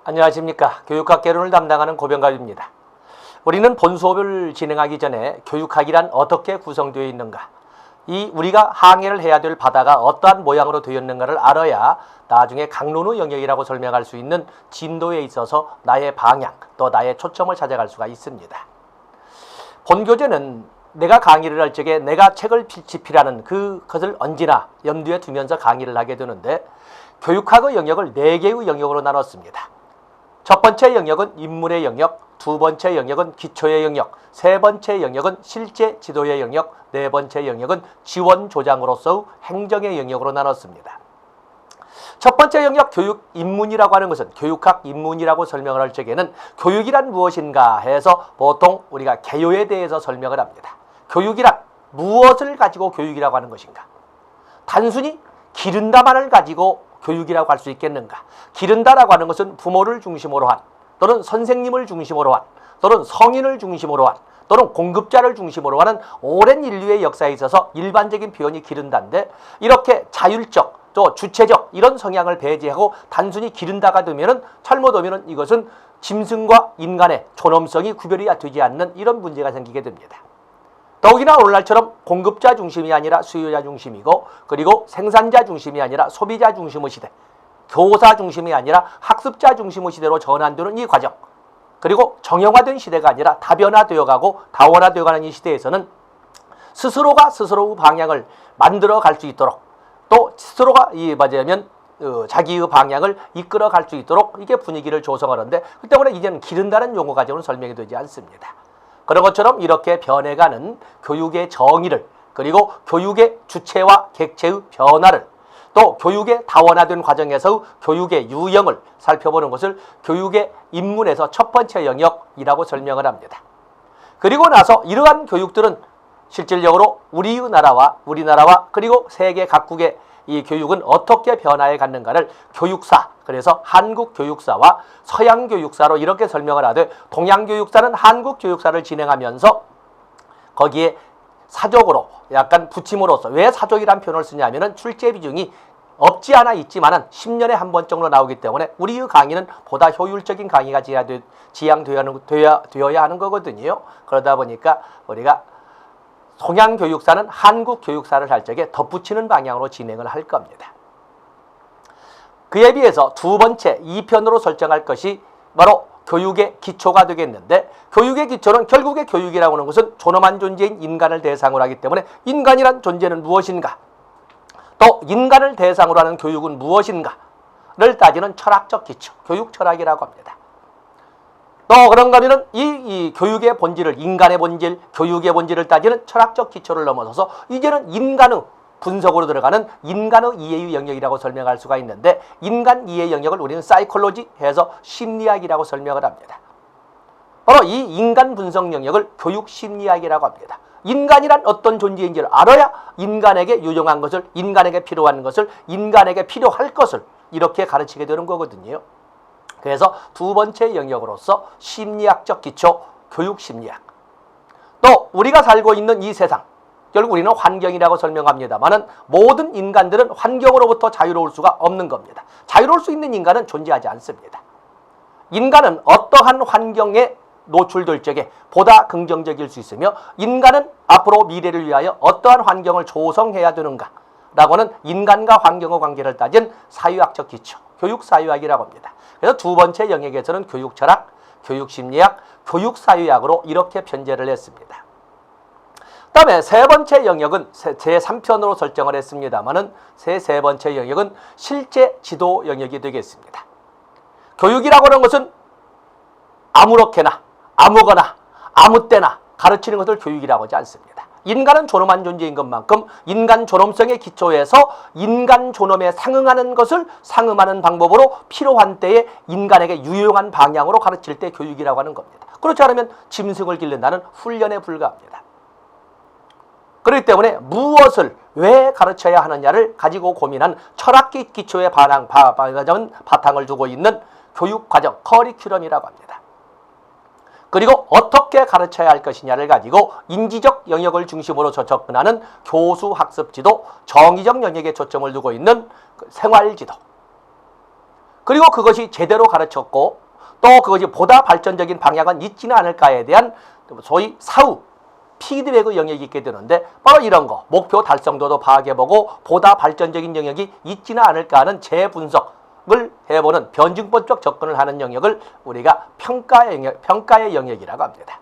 안녕하십니까. 교육학 개론을 담당하는 고병갑입니다. 우리는 본 수업을 진행하기 전에 교육학이란 어떻게 구성되어 있는가, 우리가 항해를 해야 될 바다가 어떠한 모양으로 되었는가를 알아야 나중에 강론의 영역이라고 설명할 수 있는 진도에 있어서 나의 방향, 또 나의 초점을 찾아갈 수가 있습니다. 본 교재는 내가 강의를 할 적에 내가 책을 집필하는 그것을 언제나 염두에 두면서 강의를 하게 되는데, 교육학의 영역을 4개의 영역으로 나눴습니다. 첫 번째 영역은 인문의 영역, 두 번째 영역은 기초의 영역, 세 번째 영역은 실제 지도의 영역, 네 번째 영역은 지원 조장으로서의 행정의 영역으로 나눴습니다. 첫 번째 영역 교육 인문이라고 하는 것은, 교육학 인문이라고 설명을 할 적에는 교육이란 무엇인가 해서 보통 우리가 개요에 대해서 설명을 합니다. 교육이란 무엇을 가지고 교육이라고 하는 것인가? 단순히 기른다만을 가지고 교육이라고 할 수 있겠는가? 기른다라고 하는 것은 부모를 중심으로 한, 또는 선생님을 중심으로 한, 또는 성인을 중심으로 한, 또는 공급자를 중심으로 하는 오랜 인류의 역사에 있어서 일반적인 표현이 기른다인데, 이렇게 자율적, 또 주체적 이런 성향을 배제하고 단순히 기른다가 되면은, 잘못하면은 이것은 짐승과 인간의 존엄성이 구별이 되지 않는 이런 문제가 생기게 됩니다. 더욱이나 오늘날처럼 공급자 중심이 아니라 수요자 중심이고, 그리고 생산자 중심이 아니라 소비자 중심의 시대, 교사 중심이 아니라 학습자 중심의 시대로 전환되는 이 과정, 그리고 정형화된 시대가 아니라 다변화되어 가고 다원화되어 가는 이 시대에서는 스스로가 스스로의 방향을 만들어 갈 수 있도록, 또 스스로가 맞으면 자기의 방향을 이끌어 갈 수 있도록 이게 분위기를 조성하는데, 그 때문에 이제는 기른다는 용어 가지고는 설명이 되지 않습니다. 그런 것처럼 이렇게 변해가는 교육의 정의를, 그리고 교육의 주체와 객체의 변화를, 또 교육의 다원화된 과정에서 교육의 유형을 살펴보는 것을 교육의 인문에서 첫 번째 영역이라고 설명을 합니다. 그리고 나서 이러한 교육들은 실질적으로 우리나라와 그리고 세계 각국의 이 교육은 어떻게 변화해 갔는가를 교육사, 그래서 한국 교육사와 서양 교육사로 이렇게 설명을 하되, 동양 교육사는 한국 교육사를 진행하면서 거기에 사족으로 약간 붙임으로써, 왜 사족이란 표현을 쓰냐면은 출제 비중이 없지 않아 있지만은 10년에 한 번 정도 나오기 때문에 우리의 강의는 보다 효율적인 강의가 되어야 하는 거거든요. 그러다 보니까 우리가 동양 교육사는 한국 교육사를 할 적에 덧붙이는 방향으로 진행을 할 겁니다. 그에 비해서 두 번째 2편으로 설정할 것이 바로 교육의 기초가 되겠는데, 교육의 기초는 결국에 교육이라고 하는 것은 존엄한 존재인 인간을 대상으로 하기 때문에, 인간이란 존재는 무엇인가, 또 인간을 대상으로 하는 교육은 무엇인가를 따지는 철학적 기초, 교육 철학이라고 합니다. 또 그런가 하면은 이 교육의 본질을, 인간의 본질, 교육의 본질을 따지는 철학적 기초를 넘어서서 이제는 인간의 분석으로 들어가는 인간의 이해의 영역이라고 설명할 수가 있는데, 인간 이해 영역을 우리는 사이콜로지 해서 심리학이라고 설명을 합니다. 바로 이 인간 분석 영역을 교육 심리학이라고 합니다. 인간이란 어떤 존재인지를 알아야 인간에게 유용한 것을, 인간에게 필요한 것을, 인간에게 필요할 것을 이렇게 가르치게 되는 거거든요. 그래서 두 번째 영역으로서 심리학적 기초, 교육 심리학. 또 우리가 살고 있는 이 세상, 결국 우리는 환경이라고 설명합니다만은, 모든 인간들은 환경으로부터 자유로울 수가 없는 겁니다. 자유로울 수 있는 인간은 존재하지 않습니다. 인간은 어떠한 환경에 노출될 적에 보다 긍정적일 수 있으며, 인간은 앞으로 미래를 위하여 어떠한 환경을 조성해야 되는가 라고는 인간과 환경의 관계를 따진 사유학적 기초, 교육사유학이라고 합니다. 그래서 두 번째 영역에서는 교육철학, 교육심리학, 교육사유학으로 이렇게 편제를 했습니다. 그 다음에 세 번째 영역은 제3편으로 설정을 했습니다만은, 세 번째 영역은 실제 지도 영역이 되겠습니다. 교육이라고 하는 것은 아무렇게나, 아무거나, 아무 때나 가르치는 것을 교육이라고 하지 않습니다. 인간은 존엄한 존재인 것만큼 인간 존엄성의 기초에서 인간 존엄에 상응하는 것을 상응하는 방법으로 필요한 때에 인간에게 유용한 방향으로 가르칠 때 교육이라고 하는 겁니다. 그렇지 않으면 짐승을 기른다는 훈련에 불과합니다. 그렇기 때문에 무엇을 왜 가르쳐야 하느냐를 가지고 고민한 철학 기초의 바탕을 두고 있는 교육과정, 커리큘럼이라고 합니다. 그리고 어떻게 가르쳐야 할 것이냐를 가지고 인지적 영역을 중심으로 접근하는 교수학습지도, 정의적 영역에 초점을 두고 있는 생활지도, 그리고 그것이 제대로 가르쳤고 또 그것이 보다 발전적인 방향은 있지는 않을까에 대한 소위 사후 피드백의 영역이 있게 되는데 바로 이런 거 목표 달성도도 파악해보고 보다 발전적인 영역이 있지는 않을까 하는 재분석을 해보는 변증법적 접근을 하는 영역을 우리가 평가의 영역이라고 합니다.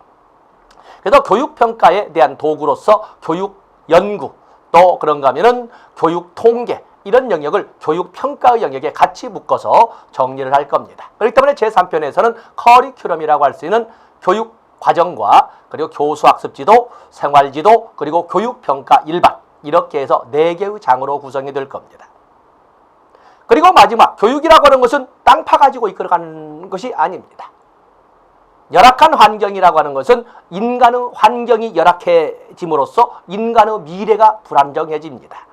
그래서 교육평가에 대한 도구로서 교육연구 또 그런가 하면은 교육통계 이런 영역을 교육평가의 영역에 같이 묶어서 정리를 할 겁니다. 그렇기 때문에 제3편에서는 커리큘럼이라고 할 수 있는 교육 과정과 그리고 교수학습지도, 생활지도, 그리고 교육평가 일반 이렇게 해서 4개의 장으로 구성이 될 겁니다. 그리고 마지막 교육이라고 하는 것은 땅 파가지고 이끌어가는 것이 아닙니다. 열악한 환경이라고 하는 것은 인간의 환경이 열악해짐으로써 인간의 미래가 불안정해집니다.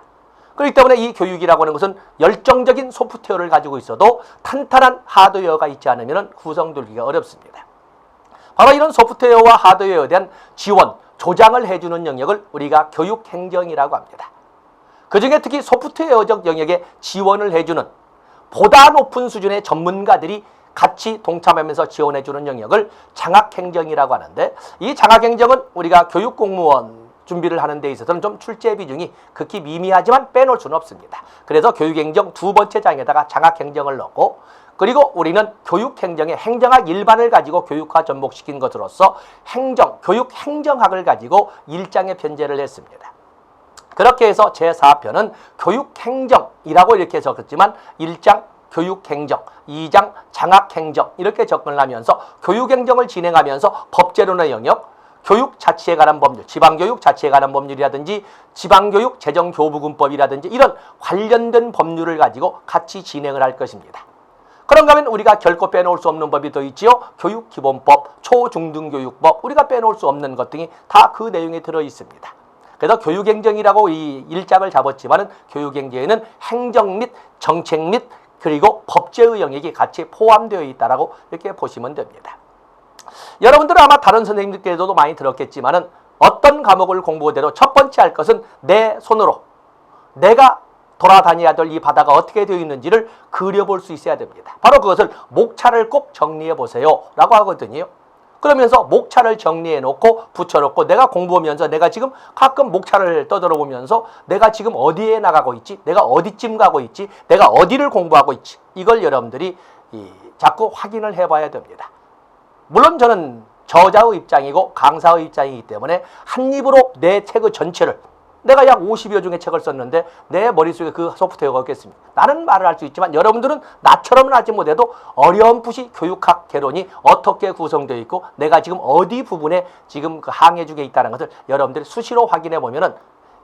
그렇기 때문에 이 교육이라고 하는 것은 열정적인 소프트웨어를 가지고 있어도 탄탄한 하드웨어가 있지 않으면 구성되기가 어렵습니다. 바로 이런 소프트웨어와 하드웨어에 대한 지원, 조장을 해주는 영역을 우리가 교육행정이라고 합니다. 그중에 특히 소프트웨어적 영역에 지원을 해주는 보다 높은 수준의 전문가들이 같이 동참하면서 지원해주는 영역을 장학행정이라고 하는데 이 장학행정은 우리가 교육공무원 준비를 하는 데 있어서는 좀 출제 비중이 극히 미미하지만 빼놓을 수는 없습니다. 그래서 교육행정 2번째 장에다가 장학행정을 넣고 그리고 우리는 교육행정의 행정학 일반을 가지고 교육화 접목시킨 것으로서 교육행정학을 가지고 1장에 편제를 했습니다. 그렇게 해서 제4편은 교육행정이라고 이렇게 적었지만 1장 교육행정, 2장 장학행정 이렇게 접근을 하면서 교육행정을 진행하면서 법제론의 영역, 교육 자치에 관한 법률, 지방교육 자치에 관한 법률이라든지 지방교육 재정교부금법이라든지 이런 관련된 법률을 가지고 같이 진행을 할 것입니다. 그런가 하면 우리가 결코 빼놓을 수 없는 법이 더 있지요. 교육기본법, 초중등교육법, 우리가 빼놓을 수 없는 것 등이 다 그 내용에 들어 있습니다. 그래서 교육행정이라고 이 일장을 잡았지만은 교육행정에는 행정 및 정책 및 그리고 법제의 영역이 같이 포함되어 있다라고 이렇게 보시면 됩니다. 여러분들은 아마 다른 선생님들께서도 많이 들었겠지만은 어떤 과목을 공부하더라도 첫 번째 할 것은 내 손으로 내가 돌아다녀야 될 이 바다가 어떻게 되어 있는지를 그려볼 수 있어야 됩니다. 바로 그것을 목차를 꼭 정리해 보세요 라고 하거든요. 그러면서 목차를 정리해 놓고 붙여놓고 내가 공부하면서 내가 지금 가끔 목차를 떠들어 보면서 내가 지금 어디에 나가고 있지, 내가 어디쯤 가고 있지, 내가 어디를 공부하고 있지, 이걸 여러분들이 자꾸 확인을 해봐야 됩니다. 물론 저는 저자의 입장이고 강사의 입장이기 때문에 한 입으로 내 책의 전체를 내가 약 50여 종의 책을 썼는데 내 머릿속에 그 소프트웨어가 없겠습니까? 나는 말을 할 수 있지만 여러분들은 나처럼은 하지 못해도 어렴풋이 교육학 개론이 어떻게 구성되어 있고 내가 지금 어디 부분에 지금 그 항해중에 있다는 것을 여러분들이 수시로 확인해 보면은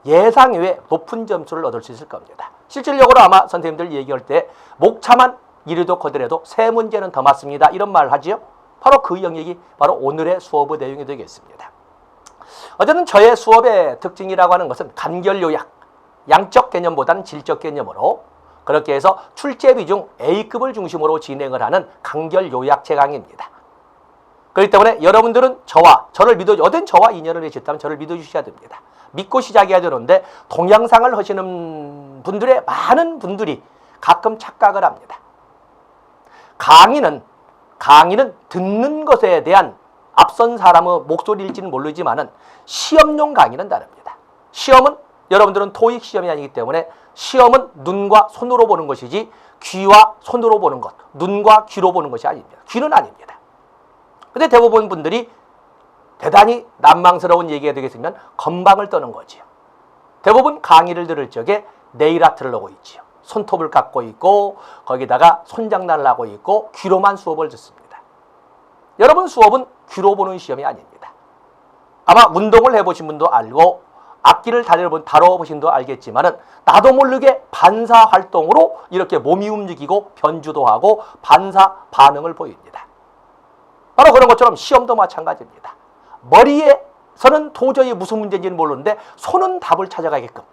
예상 외에 높은 점수를 얻을 수 있을 겁니다. 실질적으로 아마 선생님들 얘기할 때 목차만 이르도 거더라도 세 문제는 더 맞습니다. 이런 말을 하지요. 바로 그 영역이 바로 오늘의 수업의 내용이 되겠습니다. 어쨌든 저의 수업의 특징이라고 하는 것은 간결요약, 양적 개념보다는 질적 개념으로 그렇게 해서 출제 비중 A급을 중심으로 진행을 하는 간결요약체 강의입니다. 그렇기 때문에 여러분들은 저를 어떤 저와 인연을 해주셨다면 저를 믿어주셔야 됩니다. 믿고 시작해야 되는데 동영상을 하시는 분들의 많은 분들이 가끔 착각을 합니다. 강의는 듣는 것에 대한 앞선 사람의 목소리일지는 모르지만은 시험용 강의는 다릅니다. 시험은 여러분들은 토익 시험이 아니기 때문에 시험은 눈과 손으로 보는 것이지 귀와 손으로 보는 것, 눈과 귀로 보는 것이 아닙니다. 귀는 아닙니다. 근데 대부분 분들이 대단히 난망스러운 얘기가 되겠으면 건방을 떠는 거지요. 대부분 강의를 들을 적에 네일 아트를 하고 있지요. 손톱을 깎고 있고 거기다가 손장난을 하고 있고 귀로만 수업을 듣습니다. 여러분 수업은 귀로 보는 시험이 아닙니다. 아마 운동을 해보신 분도 알고 악기를 다뤄보신 분도 알겠지만은 나도 모르게 반사 활동으로 이렇게 몸이 움직이고 변주도 하고 반사 반응을 보입니다. 바로 그런 것처럼 시험도 마찬가지입니다. 머리에서는 도저히 무슨 문제인지는 모르는데 손은 답을 찾아가게끔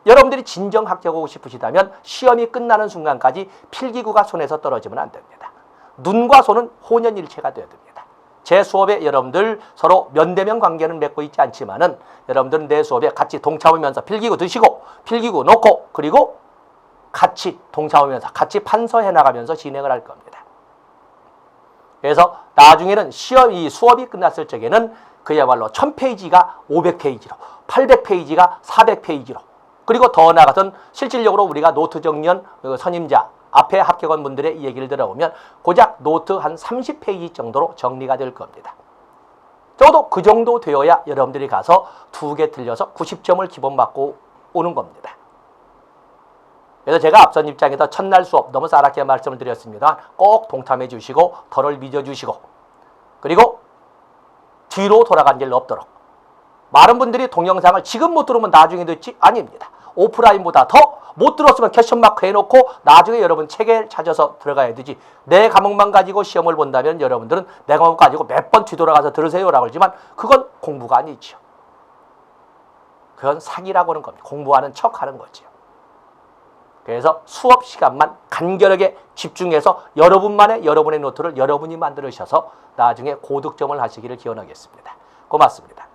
여러분들이 진정 합격하고 싶으시다면 시험이 끝나는 순간까지 필기구가 손에서 떨어지면 안 됩니다. 눈과 손은 혼연일체가 되어야 됩니다. 제 수업에 여러분들 서로 면대면 관계는 맺고 있지 않지만은 여러분들은 내 수업에 같이 동참하면서 필기구 드시고 필기구 놓고 그리고 같이 동참하면서 같이 판서해 나가면서 진행을 할 겁니다. 그래서 나중에는 이 수업이 끝났을 적에는 그야말로 1000페이지가 500페이지로, 800페이지가 400페이지로, 그리고 더 나아가서는 실질적으로 우리가 노트 정리원 선임자 앞에 합격한 분들의 얘기를 들어보면 고작 노트 한 30페이지 정도로 정리가 될 겁니다. 적어도 그 정도 되어야 여러분들이 가서 2개 틀려서 90점을 기본 받고 오는 겁니다. 그래서 제가 앞선 입장에서 첫날 수업 너무 싸납게 말씀을 드렸습니다. 꼭 동참해 주시고 덜을 빚어 주시고, 그리고 뒤로 돌아간 일 없도록. 많은 분들이 동영상을 지금 못 들으면 나중에 듣지? 아닙니다. 오프라인보다 더 못 들었으면 퀘션마크 해놓고 나중에 여러분 책을 찾아서 들어가야 되지. 내 과목만 가지고 시험을 본다면 여러분들은 내 과목 가지고 몇 번 뒤돌아가서 들으세요라고 하지만 그건 공부가 아니죠. 그건 사기라고 하는 겁니다. 공부하는 척하는 거죠. 그래서 수업 시간만 간결하게 집중해서 여러분의 노트를 여러분이 만들으셔서 나중에 고득점을 하시기를 기원하겠습니다. 고맙습니다.